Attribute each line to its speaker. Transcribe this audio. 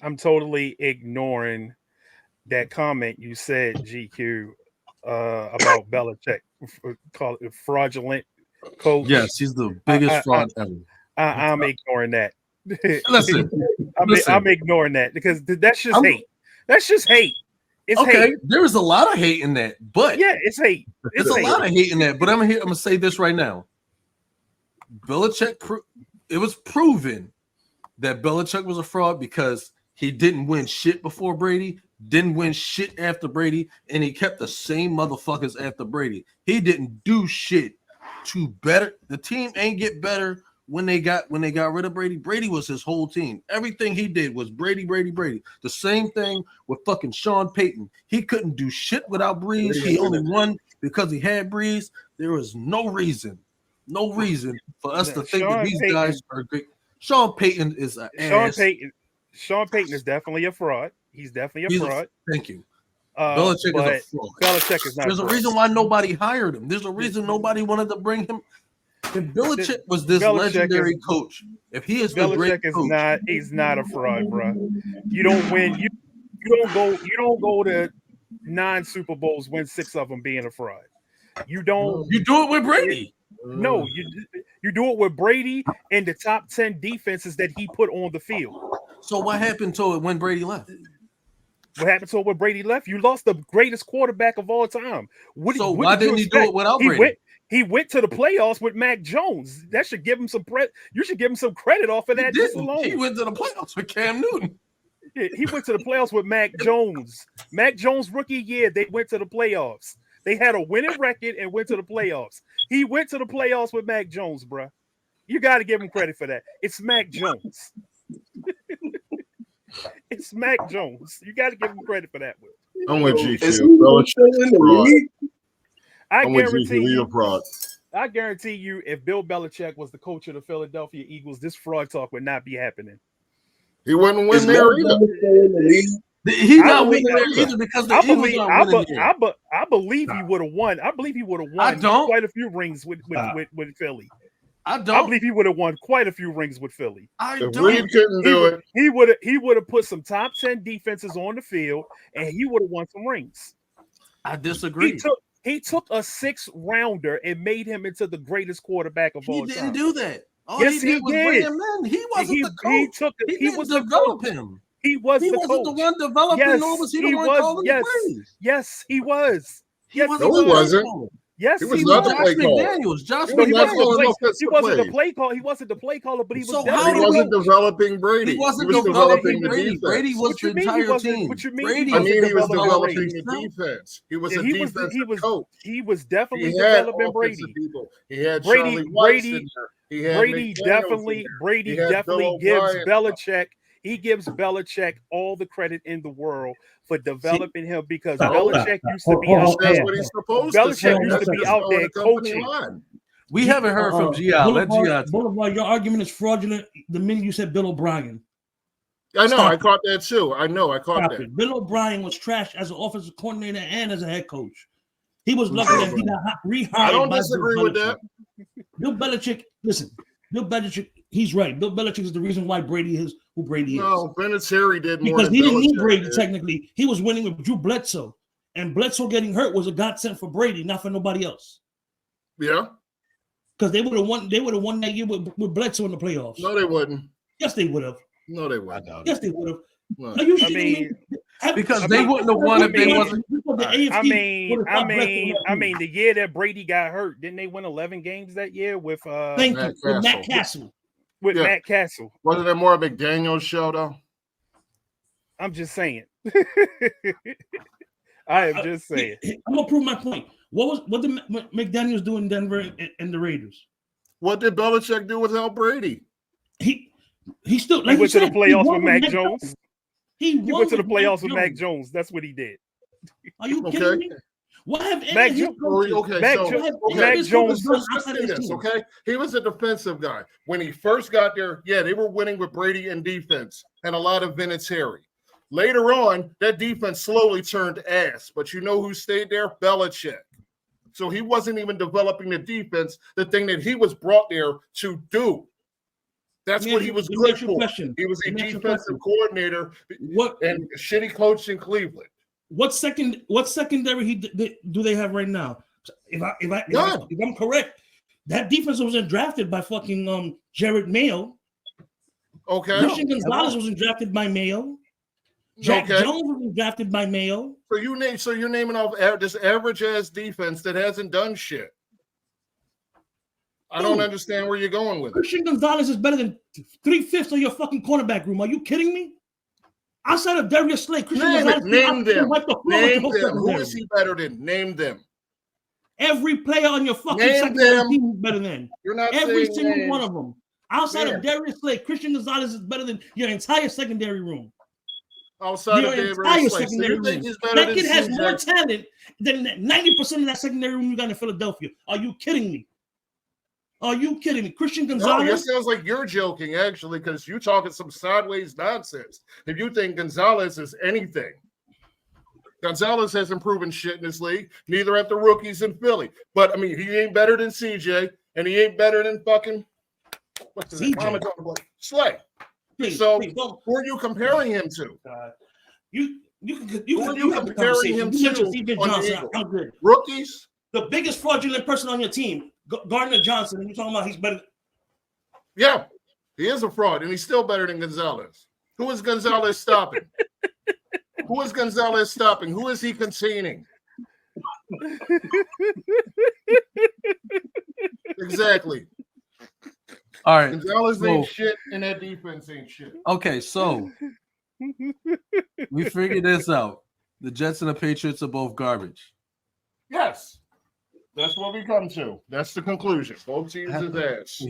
Speaker 1: I'm totally ignoring that comment you said, GQ, about Belichick, call it fraudulent coach.
Speaker 2: Yes, he's the
Speaker 1: I,
Speaker 2: biggest
Speaker 1: I, I,
Speaker 2: fraud ever.
Speaker 1: I'm ignoring that.
Speaker 2: Listen,
Speaker 1: I'm ignoring that because that's just hate. That's just hate. It's
Speaker 2: okay.
Speaker 1: hate.
Speaker 2: There is a lot of hate in that, but
Speaker 1: yeah, it's hate.
Speaker 2: It's a lot of hate in that. But I'm gonna say this right now. Belichick, it was proven that Belichick was a fraud because he didn't win shit before Brady, didn't win shit after Brady, and he kept the same motherfuckers after Brady. He didn't do shit to better the team. Ain't get better when they got rid of Brady. Brady was his whole team. Everything he did was Brady. The same thing with fucking Sean Payton. He couldn't do shit without Breeze. He only won because he had Breeze. There was no reason for us to think that these guys are great. Sean Payton is an ass.
Speaker 1: Sean Payton is definitely a fraud. He's definitely a fraud.
Speaker 2: Thank you. Belichick is a fraud.
Speaker 1: Belichick is not.
Speaker 2: There's a reason why nobody hired him. There's a reason nobody wanted to bring him. If Belichick was this legendary coach, if he is the great coach,
Speaker 1: he's not a fraud, bro. You don't win. You don't go to 9 Super Bowls, win 6 of them being a fraud. You don't.
Speaker 2: You do it with Brady.
Speaker 1: No, you do it with Brady and the top 10 defenses that he put on the field.
Speaker 2: So what happened to it when Brady left?
Speaker 1: What happened to it when Brady left? You lost the greatest quarterback of all time.
Speaker 2: Why didn't he do it without Brady?
Speaker 1: He went to the playoffs with Mac Jones. That should give him some credit. You should give him some credit off of that just alone.
Speaker 2: He went to the playoffs with Cam Newton.
Speaker 1: He went to the playoffs with Mac Jones. Mac Jones rookie year, they went to the playoffs. They had a winning record and went to the playoffs. He went to the playoffs with Mac Jones, bro. You got to give him credit for that. It's Mac Jones. It's Mac Jones. You got to give him credit for that one.
Speaker 3: I'm with GQ.
Speaker 1: I guarantee you, if Bill Belichick was the coach of the Philadelphia Eagles, this fraud talk would not be happening.
Speaker 3: He wouldn't win there either.
Speaker 2: He's not winning there either because the Eagles aren't winning there.
Speaker 1: I believe he would have won. I believe he would have won quite a few rings with Philly.
Speaker 2: I
Speaker 1: believe he would have won quite a few rings with Philly.
Speaker 3: If Reed couldn't do it,
Speaker 1: he would have put some top 10 defenses on the field, and he would have won some rings.
Speaker 2: I disagree.
Speaker 1: He took a 6th rounder and made him into the greatest quarterback of all time.
Speaker 2: He didn't do that.
Speaker 1: Yes, he did.
Speaker 2: Bring him in. He wasn't the coach. He was developing him.
Speaker 1: He wasn't the
Speaker 2: one developing, nor was he the one calling the plays.
Speaker 1: Yes, he was.
Speaker 3: No, he wasn't.
Speaker 1: Yes,
Speaker 3: he was not the play caller.
Speaker 1: He wasn't the play caller. He wasn't the play caller, but he was.
Speaker 3: He wasn't developing Brady.
Speaker 2: He wasn't developing the defense. Brady was the entire team.
Speaker 1: Brady.
Speaker 3: I mean, he was developing the defense. He was a defensive coach.
Speaker 1: He was definitely developing Brady.
Speaker 3: He had Brady.
Speaker 1: Brady definitely gives Belichick. He gives Belichick all the credit in the world for developing him because Belichick used to be out there. Belichick used to be out there coaching.
Speaker 2: We haven't heard from G.I. Let G.I.
Speaker 4: Boulevard, your argument is fraudulent the minute you said Bill O'Brien.
Speaker 3: I know. I caught that too. I caught that.
Speaker 4: Bill O'Brien was trash as an offensive coordinator and as a head coach. He was lucky that he got rehired.
Speaker 3: I don't disagree with that.
Speaker 4: Bill Belichick, listen, Bill Belichick, he's right. Bill Belichick is the reason why Brady is who Brady is.
Speaker 3: No, Vinatieri did more
Speaker 4: because he didn't need Brady technically. He was winning with Drew Bledsoe, and Bledsoe getting hurt was a godsend for Brady, not for nobody else.
Speaker 3: Yeah,
Speaker 4: because they would have won. They would have won that year with Bledsoe in the playoffs.
Speaker 3: No, they wouldn't.
Speaker 4: Yes, they would have.
Speaker 3: No, they wouldn't.
Speaker 4: Yes, they would have.
Speaker 3: Well,
Speaker 4: Are you kidding me?
Speaker 2: Because they wouldn't have won if they wasn't.
Speaker 1: I mean, the year that Brady got hurt, didn't they win 11 games that year with
Speaker 4: Matt Castle?
Speaker 1: With Matt Castle.
Speaker 3: Wasn't it more a McDaniels show though?
Speaker 1: I'm just saying. I am just saying.
Speaker 4: I'm gonna prove my point. What did McDaniels do in Denver and the Raiders?
Speaker 3: What did Belichick do without Brady?
Speaker 4: He still
Speaker 1: went to the playoffs with Mac Jones.
Speaker 4: He
Speaker 1: went to the playoffs with Mac Jones. That's what he did.
Speaker 4: Are you kidding me? What have
Speaker 1: Mac Jones? Mac Jones.
Speaker 3: Okay, he was a defensive guy when he first got there. Yeah, they were winning with Brady in defense and a lot of Vinatieri. Later on, that defense slowly turned ass. But you know who stayed there? Belichick. So he wasn't even developing the defense, the thing that he was brought there to do. That's what he was good for. He was a defensive coordinator. And shitty coach in Cleveland.
Speaker 4: What secondary do they have right now? If I'm correct, that defense wasn't drafted by fucking Jared Mayo.
Speaker 3: Okay.
Speaker 4: Christian Gonzalez wasn't drafted by Mayo. Jack Jones wasn't drafted by Mayo.
Speaker 3: So you're naming off this average ass defense that hasn't done shit. I don't understand where you're going with it.
Speaker 4: Christian Gonzalez is better than 3/5 of your fucking cornerback room. Are you kidding me? Outside of Darius Slay, Christian Gonzalez.
Speaker 3: Name them. Who is he better than? Name them.
Speaker 4: Every player on your fucking secondary team is better than.
Speaker 3: You're not
Speaker 4: every single one of them. Outside of Darius Slay, Christian Gonzalez is better than your entire secondary room.
Speaker 3: Outside of Darius Slay,
Speaker 4: secondary room. That kid has more talent than 90% of that secondary room you got in Philadelphia. Are you kidding me? Are you kidding me? Christian Gonzalez?
Speaker 3: No, it sounds like you're joking, actually, because you're talking some sideways nonsense. If you think Gonzalez is anything, Gonzalez hasn't proven shit in this league, neither at the rookies in Philly. But, I mean, he ain't better than CJ, and he ain't better than fucking Slay. So, who are you comparing him to?
Speaker 4: You
Speaker 3: are you comparing him to?
Speaker 4: Johnson,
Speaker 3: rookies?
Speaker 4: The biggest fraudulent person on your team, Gardner Johnson, and you're talking about he's better.
Speaker 3: Yeah, he is a fraud, and he's still better than Gonzalez. Who is Gonzalez stopping? Who is Gonzalez stopping? Who is he containing? Exactly.
Speaker 2: All right.
Speaker 3: Gonzalez ain't shit, and that defense ain't shit.
Speaker 2: Okay, so we figured this out. The Jets and the Patriots are both garbage.
Speaker 3: Yes. That's what we come to. That's the conclusion. Both teams is ass.